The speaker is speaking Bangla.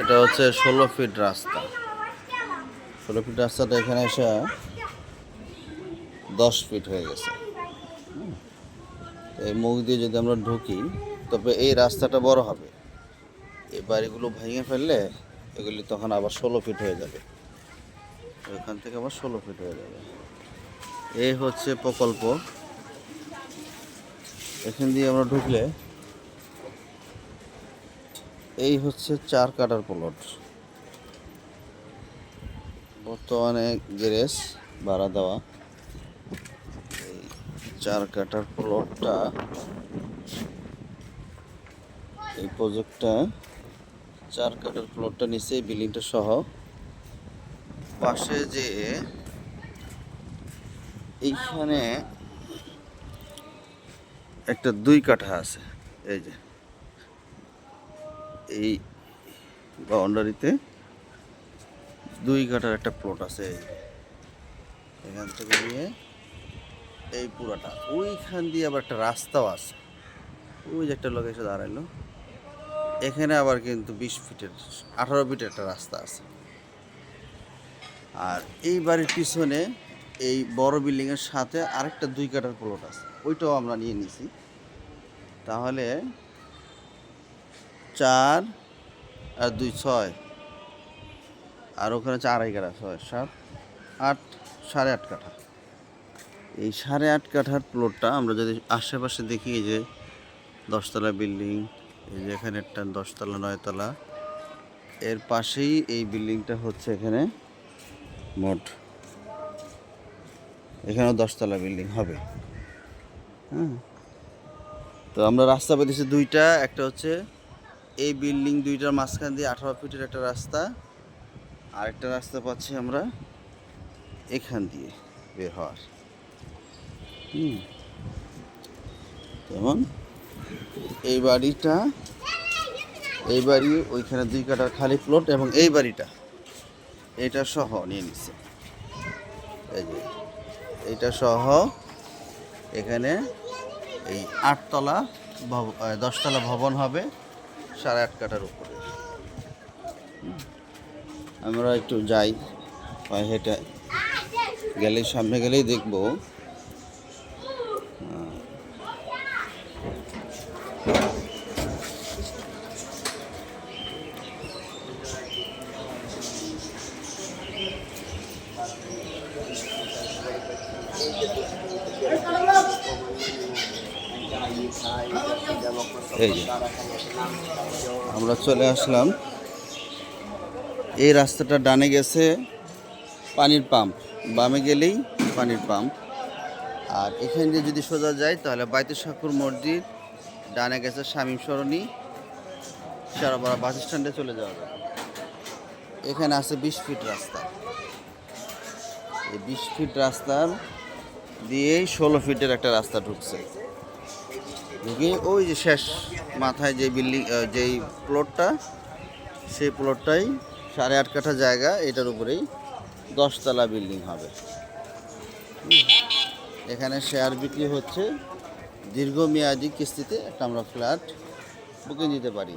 এটা হচ্ছে 16 ফিট রাস্তা। 16 ফিট রাস্তাটা এখানে এসে 10 ফিট হয়ে গেছে। এই মুখ দিয়ে যদি আমরা ঢুকি তবে এই রাস্তাটা বড় হবে। এই বাড়িগুলো ভেঙে ফেললে এগুলি তখন আবার 16 ফিট হয়ে যাবে। এখান থেকে আবার 16 ফিট হয়ে যাবে। এই হচ্ছে প্রকল্প। এখান দিয়ে আমরা ঢুকলে এই হচ্ছে 4 কাঠার প্লট। বর্তমানে গ্যারেজ ভাড়া দেওয়া। এই 4 কাঠার প্লটটা, এই প্রজেক্টটা 4 কাঠার প্লটটা নিচে এই বিল্ডিংটা সহ পাশে যে এইখানে একটা 2 কাঠা আছে। এই যে এই বাউন্ডারিতে 2 কাঠার একটা প্লট আছে। এখান থেকে নিয়ে এই পুরাটা ওইখান দিয়ে আবার একটা রাস্তাও আছে। ওই যে একটা লোক এসে দাঁড়াইলো। এখানে আবার কিন্তু 20 ফিটের 18 ফিটের একটা রাস্তা আছে। আর এই বাড়ির পিছনে এই বড় বিল্ডিংয়ের সাথে আরেকটা 2 কাঠার প্লট আছে, ওইটাও আমরা নিয়ে নিছি। তাহলে 4 আর 2 6, আর ওখানে 4.5 কাঠা, 6 7 8, 8.5 কাঠা। এই 8.5 কাঠার প্লটটা আমরা যদি আশেপাশে দেখি, এই যে 10 তলা বিল্ডিং, এই যে এখানে একটা 10 তলা 9 তলা, এর পাশেই এই বিল্ডিংটা হচ্ছে। এখানে মোট এখানেও 10 তলা বিল্ডিং হবে। হ্যাঁ, তো আমরা রাস্তা পেতেছি 2টা। একটা হচ্ছে এই বিল্ডিং 2টার মাঝখান দিয়ে 18 ফিটের একটা রাস্তা, আর একটা রাস্তা পাচ্ছি আমরা এখান দিয়ে বের হওয়ার। যেমন এই বাড়িটা, এই বাড়ি ওইখানে 2 কাঠার খালি প্লট, এবং এই বাড়িটা এটা সহ নিয়ে নিচ্ছে। এই যে এইটা সহ এখানে এই 8 তলা 10 তলা ভবন হবে 8.5 কাঠার উপরে। আমরা একটু যাই, হেঁটে গেলেই, সামনে গেলেই দেখবো। এই যে আমরা চলে আসলাম। এই রাস্তাটা ডানে গেছে পানির পাম্প, বামে গেলেই পানির পাম্প। আর এখান দিয়ে যদি সোজা যায় তাহলে বাইতুল শাকুর মসজিদ, ডানে গেছে শামীম সরণি, সারাপাড়া বাস স্ট্যান্ডে চলে যাওয়া যাবে। এখানে আছে 20 ফিট রাস্তা। এই 20 ফিট রাস্তার দিয়েই 16 ফিটের একটা রাস্তা ঢুকছে। ঢুকে ওই যে শেষ মাথায় যে বিল্ডিং, যেই প্লটটা, সেই প্লটটাই 8.5 কাঠা জায়গা, এটার উপরেই 10 তলা বিল্ডিং হবে। এখানে শেয়ার বিক্রি হচ্ছে। দীর্ঘমেয়াদী কিস্তিতে একটা আমরা ফ্ল্যাট বুকিং দিতে পারি।